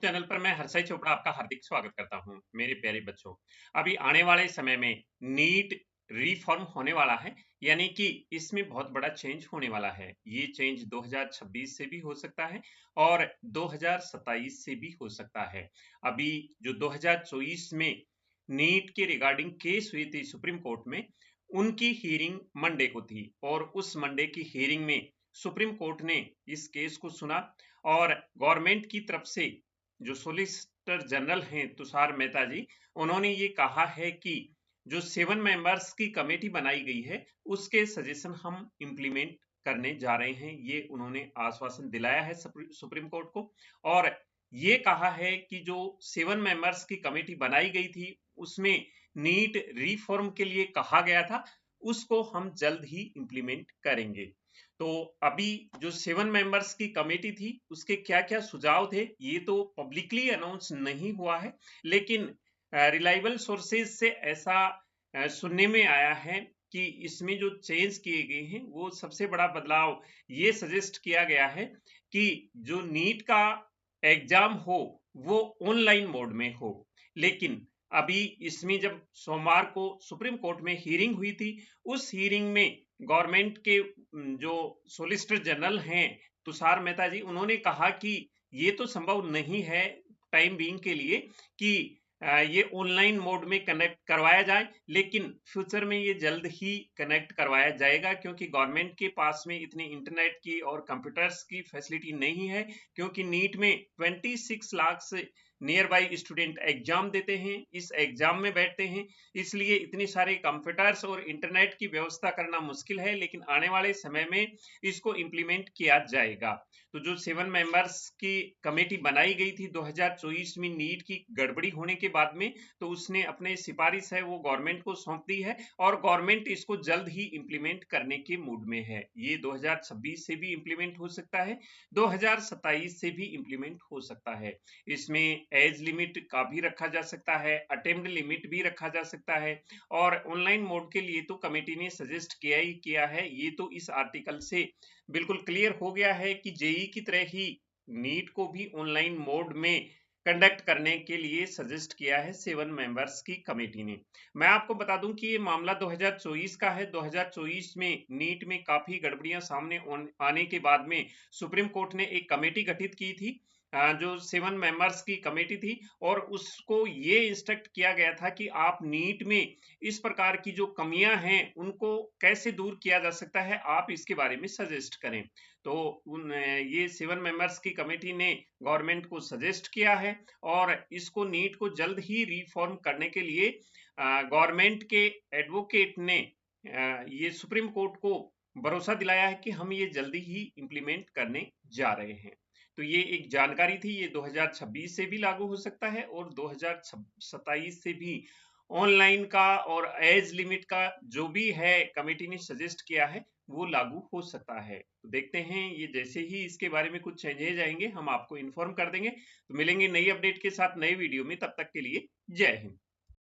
Channel पर मैं हर्षय चोपड़ा आपका हार्दिक स्वागत करता हूं। मेरे प्यारे बच्चों, अभी आने वाले समय में नीट रिफॉर्म होने वाला है, यानी कि इसमें बहुत बड़ा चेंज होने वाला है। ये चेंज 2026 से भी हो सकता है और 2027 से भी हो सकता है। अभी जो 2024 में नीट के रिगार्डिंग केस हुई थी सुप्रीम कोर्ट में, उनकी हियरिंग मंडे को थी और उस मंडे की हियरिंग में सुप्रीम कोर्ट ने इस केस को सुना और गवर्नमेंट की तरफ से जो सोलिसिटर जनरल हैं तुषार मेहता जी, उन्होंने ये कहा है कि जो 7 मेंबर्स की कमेटी बनाई गई है उसके सजेशन हम इम्प्लीमेंट करने जा रहे हैं। ये उन्होंने आश्वासन दिलाया है सुप्रीम कोर्ट को और ये कहा है कि जो 7 मेंबर्स की कमेटी बनाई गई थी उसमें नीट रिफॉर्म के लिए कहा गया था, उसको हम जल्द ही इम्प्लीमेंट करेंगे। तो अभी जो 7 मेंबर्स की कमेटी थी उसके क्या क्या सुझाव थे ये तो पब्लिकली अनाउंस नहीं हुआ है, लेकिन रिलायबल सोर्सेज से ऐसा सुनने में आया है कि इसमें जो चेंज किए गए हैं वो सबसे बड़ा बदलाव ये सजेस्ट किया गया है कि जो नीट का एग्जाम हो वो ऑनलाइन मोड में हो। लेकिन अभी इसमें जब सोमवार को सुप्रीम कोर्ट में हियरिंग हुई थी, उस हियरिंग में गवर्नमेंट के जो सोलिसिटर जनरल हैं तुषार मेहता जी, उन्होंने कहा कि ये तो संभव नहीं है टाइम बीइंग के लिए कि ये ऑनलाइन मोड में कनेक्ट करवाया जाए, लेकिन फ्यूचर में ये जल्द ही कनेक्ट करवाया जाएगा क्योंकि गवर्नमेंट के पास में इतनी इंटरनेट की और कंप्यूटर्स की फैसिलिटी नहीं है, क्योंकि नीट में 26 लाख से नियर बाई स्टूडेंट एग्जाम देते हैं, इस एग्जाम में बैठते हैं, इसलिए इतनी सारे कंप्यूटर्स और इंटरनेट की व्यवस्था करना मुश्किल है। लेकिन आने वाले समय में इसको इम्प्लीमेंट किया जाएगा। तो जो 7 मेंबर्स की कमेटी बनाई गई थी 2024 में नीट की गड़बड़ी होने के बाद में, तो उसने अपने सिफारिश है वो गवर्नमेंट को सौंप दी है और गवर्नमेंट इसको जल्द ही इम्प्लीमेंट करने के मूड में है। ये 2026 से भी इम्प्लीमेंट हो सकता है, 2027 से भी इम्प्लीमेंट हो सकता है। इसमें एज लिमिट का भी रखा जा सकता है, अटेम्प्ट लिमिट भी रखा जा सकता है और ऑनलाइन मोड के लिए तो कमेटी ने सजेस्ट किया ही किया है। ये तो इस आर्टिकल से बिल्कुल क्लियर हो गया है कि जेई की तरह ही नीट को भी ऑनलाइन मोड में कंडक्ट करने के लिए सजेस्ट किया है 7 मेंबर्स की कमेटी ने। मैं आपको बता दूं कि ये मामला 2024 का है। 2024 में नीट में काफी गड़बड़ियां सामने आने के बाद में सुप्रीम कोर्ट ने एक कमेटी गठित की थी, जो 7 मेंबर्स की कमेटी थी, और उसको ये इंस्ट्रक्ट किया गया था कि आप नीट में इस प्रकार की जो कमियां हैं उनको कैसे दूर किया जा सकता है, आप इसके बारे में सजेस्ट करें। तो ये 7 मेंबर्स की कमेटी ने गवर्नमेंट को सजेस्ट किया है और इसको नीट को जल्द ही रिफॉर्म करने के लिए गवर्नमेंट के एडवोकेट ने ये सुप्रीम कोर्ट को भरोसा दिलाया है कि हम ये जल्दी ही इम्प्लीमेंट करने जा रहे हैं। तो ये एक जानकारी थी, ये 2026 से भी लागू हो सकता है और 2027 से भी ऑनलाइन का और एज लिमिट का जो भी है कमेटी ने सजेस्ट किया है वो लागू हो सकता है। तो देखते हैं, ये जैसे ही इसके बारे में कुछ चेंजेज आएंगे हम आपको इन्फॉर्म कर देंगे। तो मिलेंगे नई अपडेट के साथ नए वीडियो में, तब तक के लिए जय हिंद।